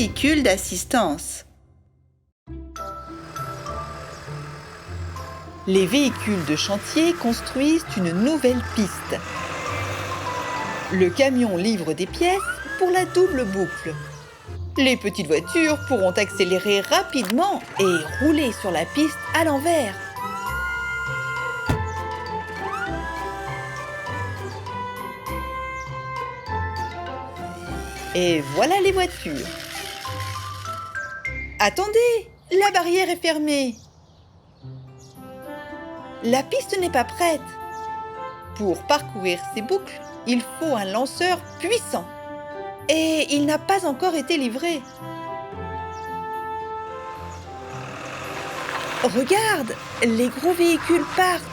véhicules d'assistance. Les véhicules de chantier construisent une nouvelle piste. Le camion livre des pièces pour la double boucle. Les petites voitures pourront accélérer rapidement et rouler sur la piste à l'envers. Et voilà les voitures. Attendez, la barrière est fermée. La piste n'est pas prête. Pour parcourir ces boucles, il faut un lanceur puissant. Et il n'a pas encore été livré. Regarde, les gros véhicules partent.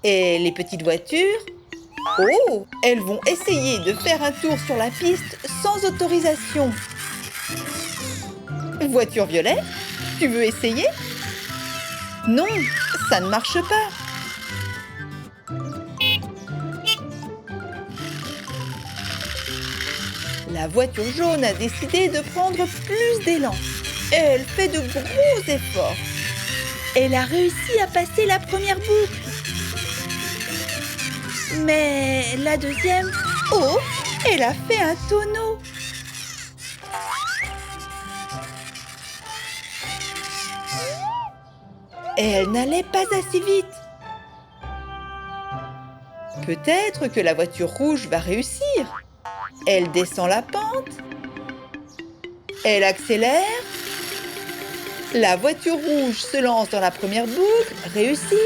Et les petites voitures? Oh, elles vont essayer de faire un tour sur la piste sans autorisation. Voiture violette, tu veux essayer? Non, ça ne marche pas. La voiture jaune a décidé de prendre plus d'élan. Elle fait de gros efforts. Elle a réussi à passer la première boucle. Mais la deuxième... Oh, elle a fait un tonneau. Elle n'allait pas assez vite. Peut-être que la voiture rouge va réussir. Elle descend la pente. Elle accélère. La voiture rouge se lance dans la première boucle, réussit.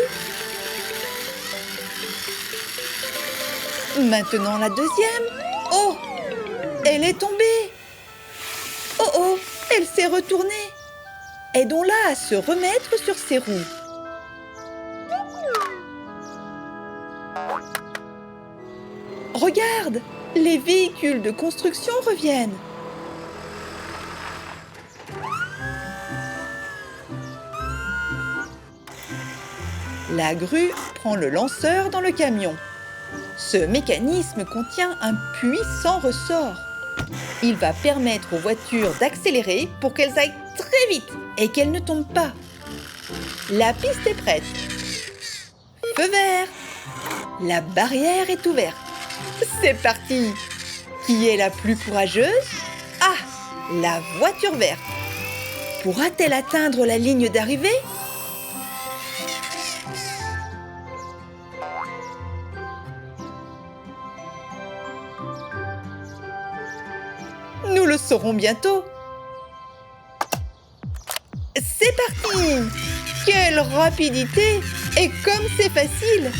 Maintenant la deuxième. Oh, elle est tombée. Oh oh, elle s'est retournée. Aidons-la à se remettre sur ses roues. Regarde, les véhicules de construction reviennent. La grue prend le lanceur dans le camion. Ce mécanisme contient un puissant ressort. Il va permettre aux voitures d'accélérer pour qu'elles aillent très vite et qu'elles ne tombent pas. La piste est prête. Feu vert. La barrière est ouverte. C'est parti. Qui est la plus courageuse? Ah, la voiture verte. Pourra-t-elle atteindre la ligne d'arrivée? Nous le saurons bientôt. C'est parti! Quelle rapidité! Et comme c'est facile,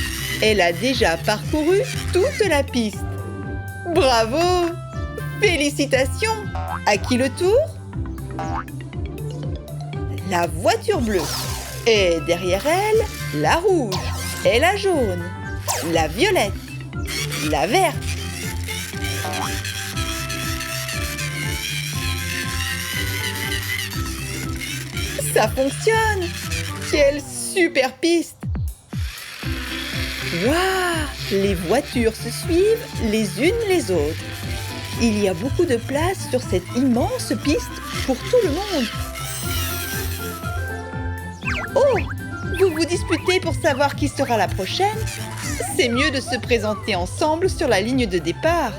elle a déjà parcouru toute la piste. Bravo! Félicitations! À qui le tour? La voiture bleue. Et derrière elle, la rouge et la jaune, la violette, la verte. Ça fonctionne! Quelle super piste! Waouh! Les voitures se suivent les unes les autres. Il y a beaucoup de place sur cette immense piste pour tout le monde. Oh! Vous vous disputez pour savoir qui sera la prochaine? C'est mieux de se présenter ensemble sur la ligne de départ.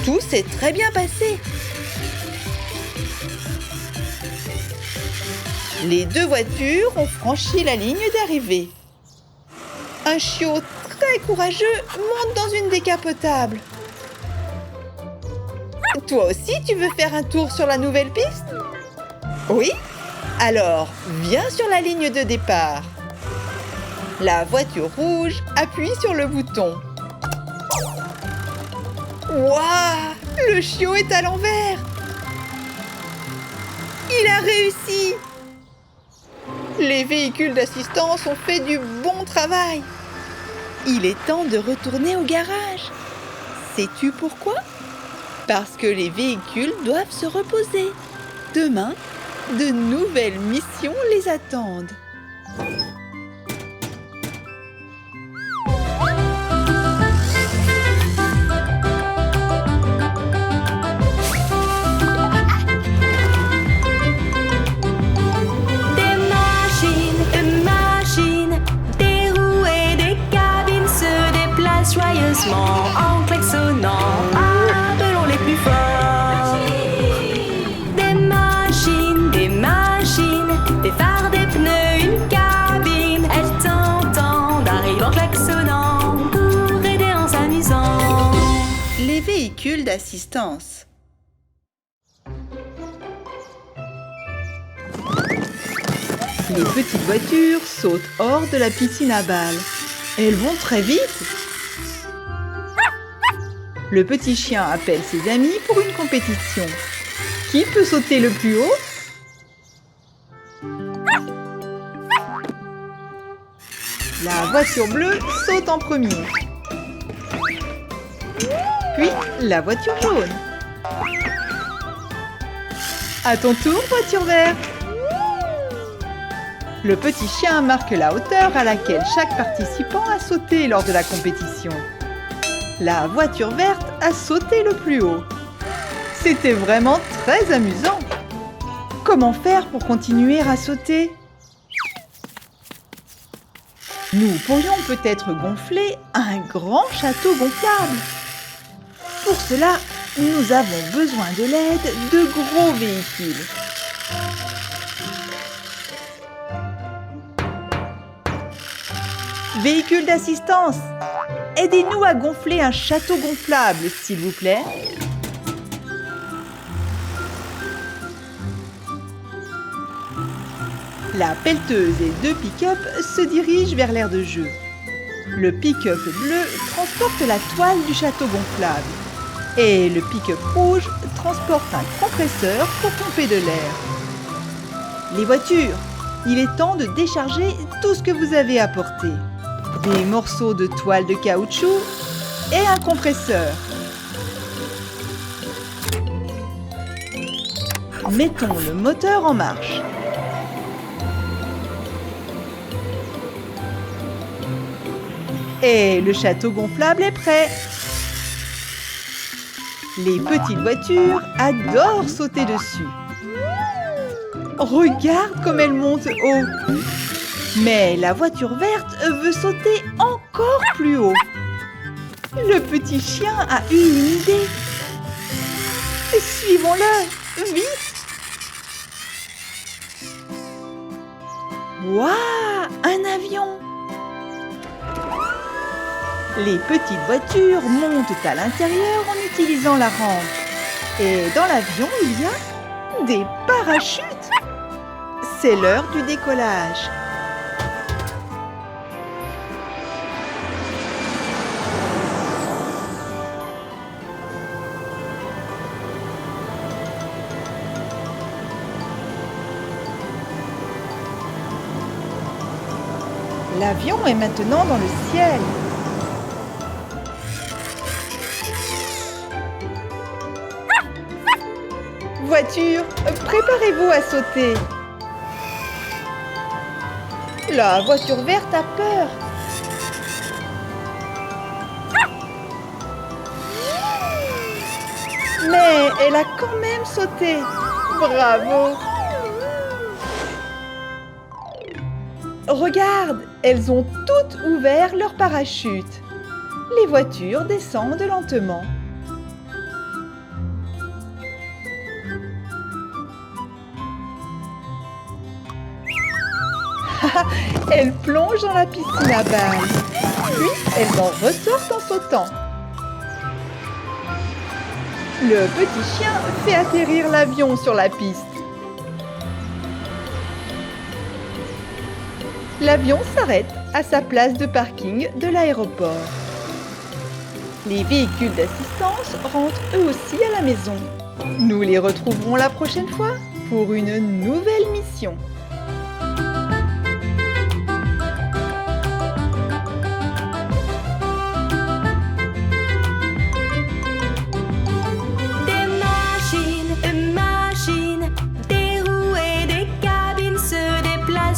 Tout s'est très bien passé. Les deux voitures ont franchi la ligne d'arrivée. Un chiot très courageux monte dans une décapotable. Toi aussi, tu veux faire un tour sur la nouvelle piste? Oui? Alors, viens sur la ligne de départ. La voiture rouge appuie sur le bouton. Waouh! Le chiot est à l'envers! Il a réussi! Les véhicules d'assistance ont fait du bon travail. Il est temps de retourner au garage. Sais-tu pourquoi? Parce que les véhicules doivent se reposer. Demain, de nouvelles missions les attendent. joyeusement en klaxonnant. Appelons les plus forts. Des machines, des phares, des pneus, une cabine. Elles t'entendent, arrivent en klaxonnant pour aider en s'amusant. Les véhicules d'assistance. Les petites voitures sautent hors de la piscine à balles. Elles vont très vite. Le petit chien appelle ses amis pour une compétition. Qui peut sauter le plus haut? La voiture bleue saute en premier. Puis la voiture jaune. À ton tour, voiture verte. Le petit chien marque la hauteur à laquelle chaque participant a sauté lors de la compétition. La voiture verte a sauté le plus haut. C'était vraiment très amusant. Comment faire pour continuer à sauter? Nous pourrions peut-être gonfler un grand château gonflable. Pour cela, nous avons besoin de l'aide de gros véhicules. Véhicule d'assistance, aidez-nous à gonfler un château gonflable, s'il vous plaît. La pelleteuse et deux pick-up se dirigent vers l'aire de jeu. Le pick-up bleu transporte la toile du château gonflable et le pick-up rouge transporte un compresseur pour pomper de l'air. Les voitures, il est temps de décharger tout ce que vous avez apporté. Des morceaux de toile de caoutchouc et un compresseur. Mettons le moteur en marche. Et le château gonflable est prêt. Les petites voitures adorent sauter dessus. Regarde comme elles montent haut. Mais la voiture verte veut sauter encore plus haut. Le petit chien a eu une idée. Suivons-le, vite! Waouh, un avion! Les petites voitures montent à l'intérieur en utilisant la rampe. Et dans l'avion, il y a des parachutes. C'est l'heure du décollage. L'avion est maintenant dans le ciel. Voiture, préparez-vous à sauter. La voiture verte a peur. Mais elle a quand même sauté. Bravo! Regarde, elles ont toutes ouvert leur parachute. Les voitures descendent lentement. Elles plongent dans la piscine à balles. Puis, elles en ressortent en sautant. Le petit chien fait atterrir l'avion sur la piste. L'avion s'arrête à sa place de parking de l'aéroport. Les véhicules d'assistance rentrent eux aussi à la maison. Nous les retrouverons la prochaine fois pour une nouvelle mission.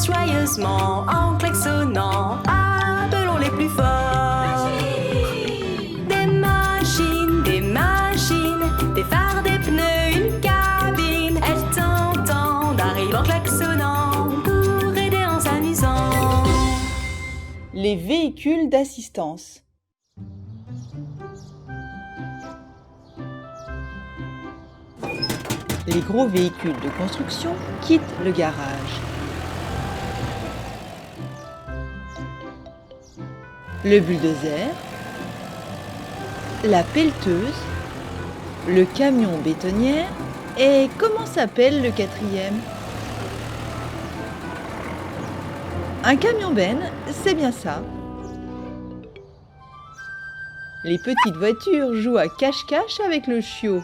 Joyeusement en klaxonnant, appelons les plus forts. Des machines, des phares, des pneus, une cabine. Elles t'entendent, arrivent en klaxonnant pour aider en s'amusant. Les véhicules d'assistance. Les gros véhicules de construction quittent le garage. Le bulldozer, la pelleteuse, le camion bétonnière et comment s'appelle le quatrième? Un camion-benne, c'est bien ça. Les petites voitures jouent à cache-cache avec le chiot.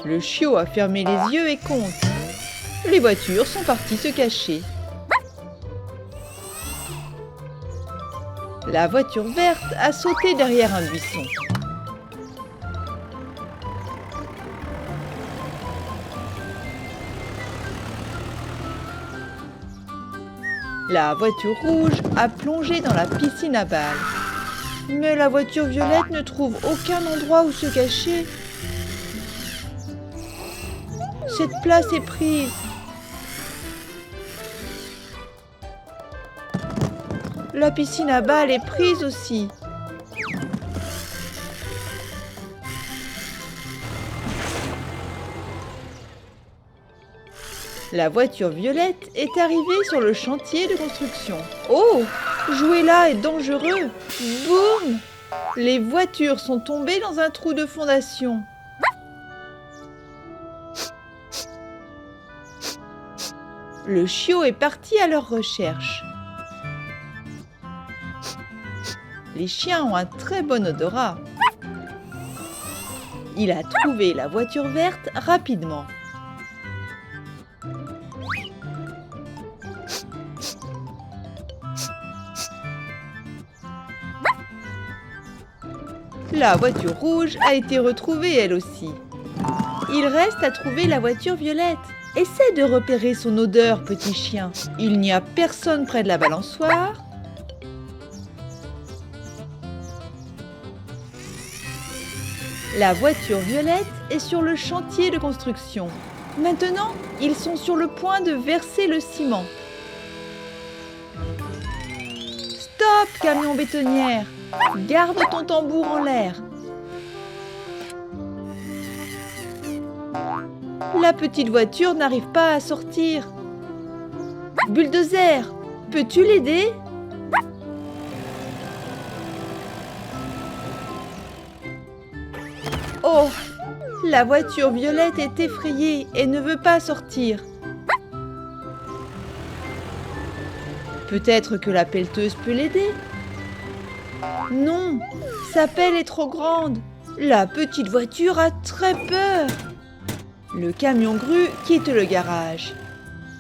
Le chiot a fermé les yeux et compte. Les voitures sont parties se cacher. La voiture verte a sauté derrière un buisson. La voiture rouge a plongé dans la piscine à balles. Mais la voiture violette ne trouve aucun endroit où se cacher. Cette place est prise. La piscine à balles est prise aussi. La voiture violette est arrivée sur le chantier de construction. Oh, jouer là est dangereux. Boum! Les voitures sont tombées dans un trou de fondation. Le chiot est parti à leur recherche. Les chiens ont un très bon odorat. Il a trouvé la voiture verte rapidement. La voiture rouge a été retrouvée elle aussi. Il reste à trouver la voiture violette. Essaie de repérer son odeur, petit chien. Il n'y a personne près de la balançoire. La voiture violette est sur le chantier de construction. Maintenant, ils sont sur le point de verser le ciment. Stop, camion bétonnière! Garde ton tambour en l'air. La petite voiture n'arrive pas à sortir. Bulldozer, peux-tu l'aider? Oh, la voiture violette est effrayée et ne veut pas sortir. Peut-être que la pelleteuse peut l'aider? Non, sa pelle est trop grande. La petite voiture a très peur. Le camion grue quitte le garage.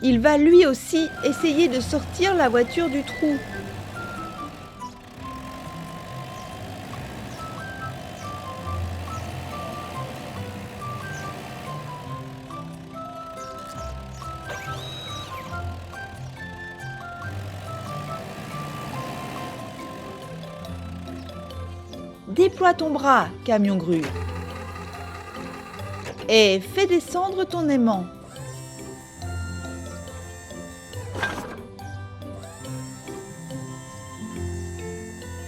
Il va lui aussi essayer de sortir la voiture du trou. Déploie ton bras, camion grue. Et fais descendre ton aimant.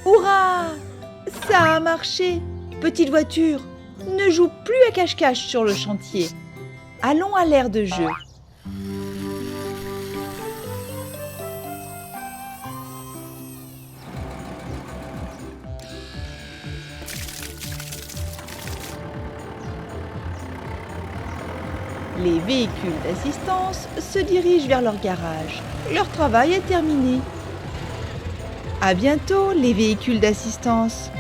Hurrah! Ça a marché! Petite voiture, ne joue plus à cache-cache sur le chantier. Allons à l'aire de jeu. Les véhicules d'assistance se dirigent vers leur garage. Leur travail est terminé. À bientôt, les véhicules d'assistance.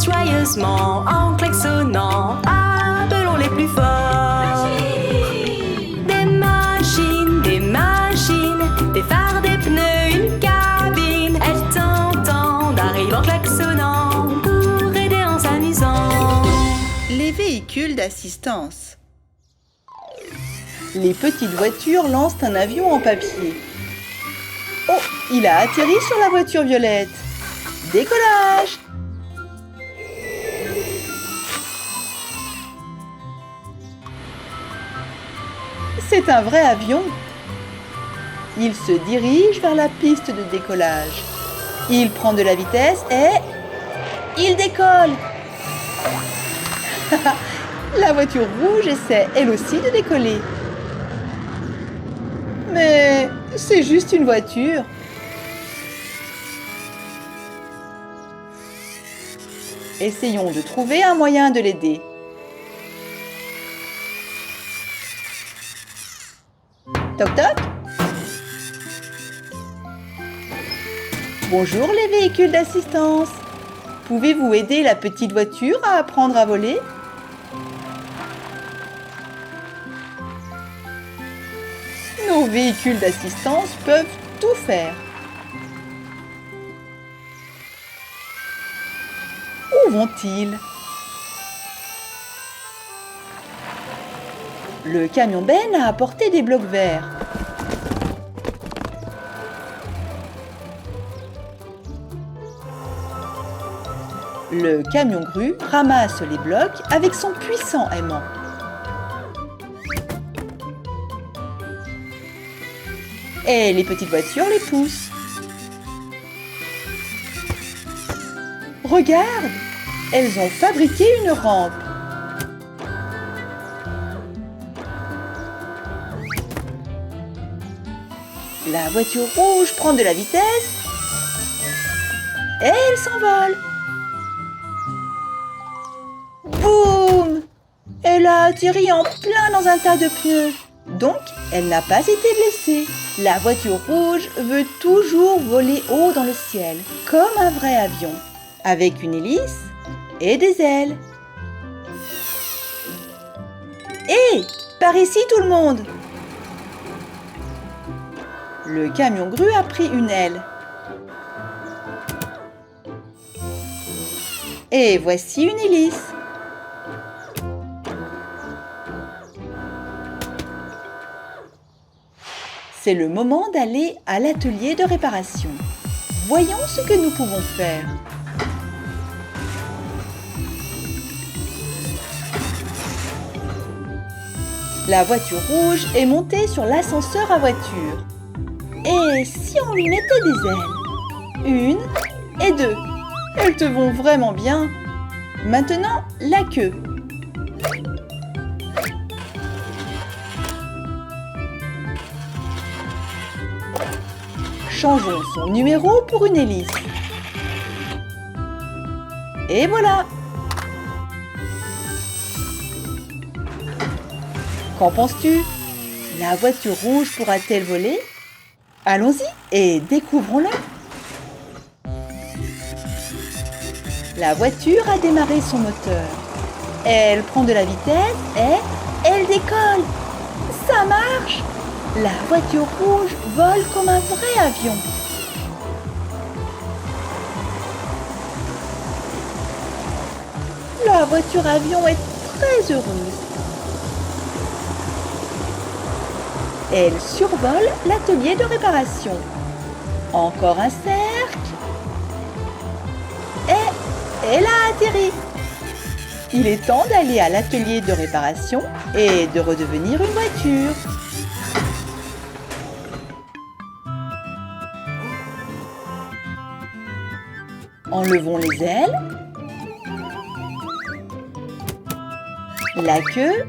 Joyeusement en klaxonnant, appelons les plus forts. Des machines, des phares, des pneus, une cabine. Elles t'entendent, arrivent en klaxonnant pour aider en s'amusant. Les véhicules d'assistance. Les petites voitures lancent un avion en papier. Oh, il a atterri sur la voiture violette. Décollage! C'est un vrai avion. Il se dirige vers la piste de décollage. Il prend de la vitesse et... il décolle! La voiture rouge essaie elle aussi de décoller. Mais c'est juste une voiture. Essayons de trouver un moyen de l'aider. Toc toc. Bonjour les véhicules d'assistance. Pouvez-vous aider la petite voiture à apprendre à voler? Nos véhicules d'assistance peuvent tout faire. Où vont-ils? Le camion Ben a apporté des blocs verts. Le camion grue ramasse les blocs avec son puissant aimant. Et les petites voitures les poussent. Regarde, elles ont fabriqué une rampe. La voiture rouge prend de la vitesse et elle s'envole. Boum! Elle a atterri en plein dans un tas de pneus. Donc, elle n'a pas été blessée. La voiture rouge veut toujours voler haut dans le ciel, comme un vrai avion, avec une hélice et des ailes. Hé! Par ici tout le monde! Le camion grue a pris une aile. Et voici une hélice. C'est le moment d'aller à l'atelier de réparation. Voyons ce que nous pouvons faire. La voiture rouge est montée sur l'ascenseur à voiture. Et si on lui mettait des ailes? Une et deux. Elles te vont vraiment bien. Maintenant, la queue. Changeons son numéro pour une hélice. Et voilà! Qu'en penses-tu? La voiture rouge pourra-t-elle voler? Allons-y et découvrons-le. La voiture a démarré son moteur. Elle prend de la vitesse et elle décolle. Ça marche! La voiture rouge vole comme un vrai avion. La voiture avion est très heureuse. Elle survole l'atelier de réparation. Encore un cercle. Et elle a atterri. Il est temps d'aller à l'atelier de réparation et de redevenir une voiture. Enlevons les ailes, la queue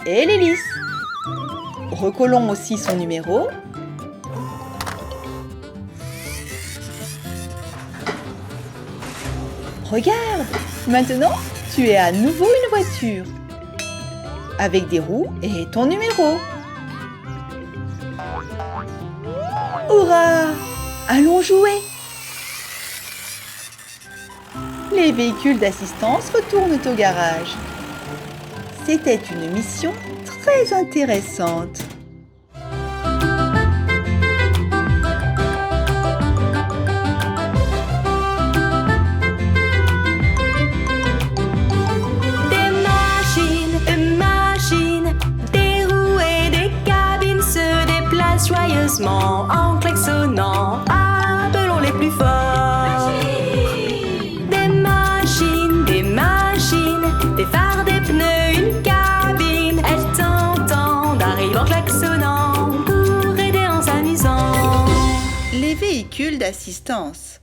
et l'hélice. Recollons aussi son numéro. Regarde, maintenant tu es à nouveau une voiture, avec des roues et ton numéro. Hurrah! Allons jouer! Les véhicules d'assistance retournent au garage. C'était une mission très intéressante. Des machines, des roues et des cabines se déplacent joyeusement en klaxonnant. d'assistance.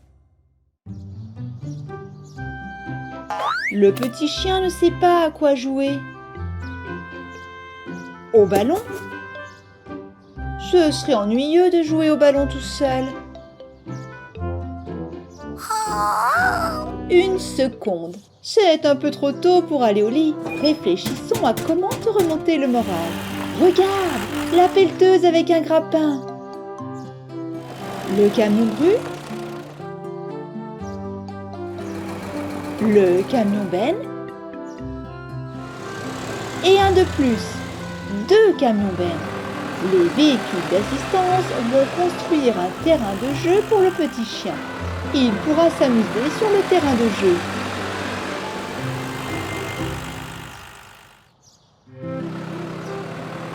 Le petit chien ne sait pas à quoi jouer. Au ballon? Ce serait ennuyeux de jouer au ballon tout seul. Une seconde. C'est un peu trop tôt pour aller au lit. Réfléchissons à comment te remonter le moral. Regarde, la pelleteuse avec un grappin. Le camion grue. Le camion benne. Et un de plus. 2 camions bennes. Les véhicules d'assistance vont construire un terrain de jeu pour le petit chien. Il pourra s'amuser sur le terrain de jeu.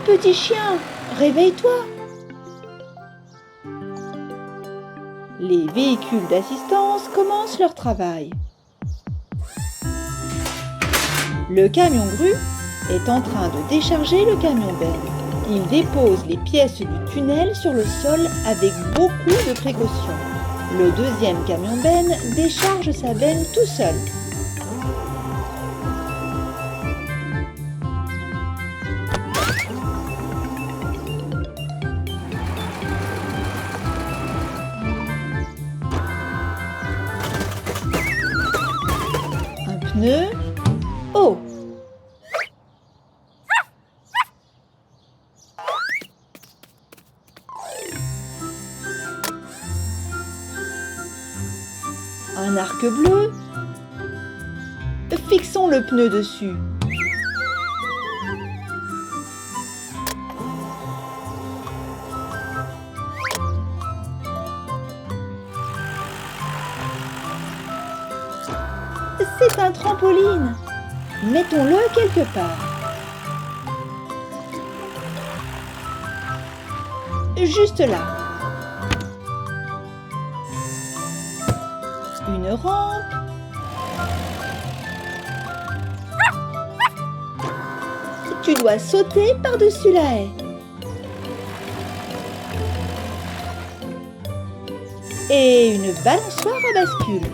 Petit chien, réveille-toi! Les véhicules d'assistance commencent leur travail. Le camion grue est en train de décharger le camion benne. Il dépose les pièces du tunnel sur le sol avec beaucoup de précautions. Le deuxième camion benne décharge sa benne tout seul. Un pneu. Oh! Un arc bleu. Fixons le pneu dessus. C'est un trampoline. Mettons-le quelque part. Juste là. Une rampe. Tu dois sauter par-dessus la haie. Et une balançoire à bascule.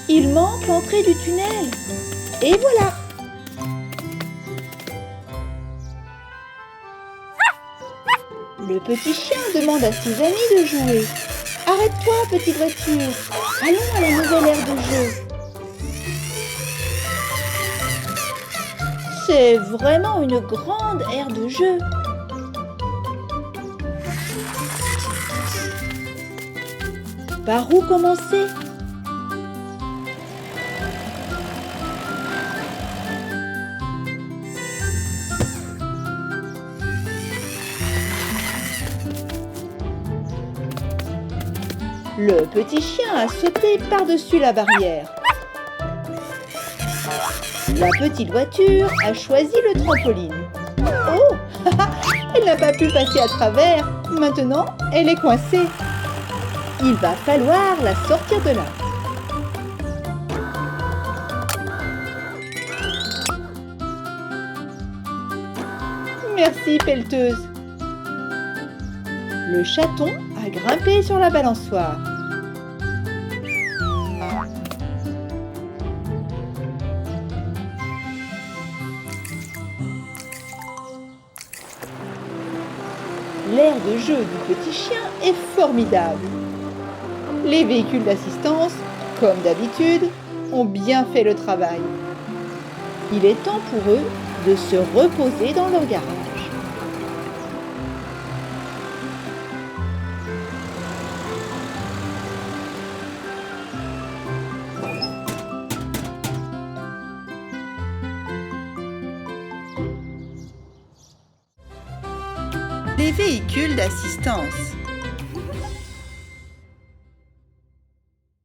Il manque l'entrée du tunnel. Et voilà! Le petit chien demande à ses amis de jouer. Arrête-toi, petite voiture. Allons à la nouvelle aire de jeu. C'est vraiment une grande aire de jeu. Par où commencer? Le petit chien a sauté par-dessus la barrière. La petite voiture a choisi le trampoline. Oh, elle n'a pas pu passer à travers. Maintenant, elle est coincée. Il va falloir la sortir de là. Merci, pelleteuse. Le chaton a grimpé sur la balançoire. L'aire de jeu du petit chien est formidable. Les véhicules d'assistance, comme d'habitude, ont bien fait le travail. Il est temps pour eux de se reposer dans leur garage. Les véhicules d'assistance.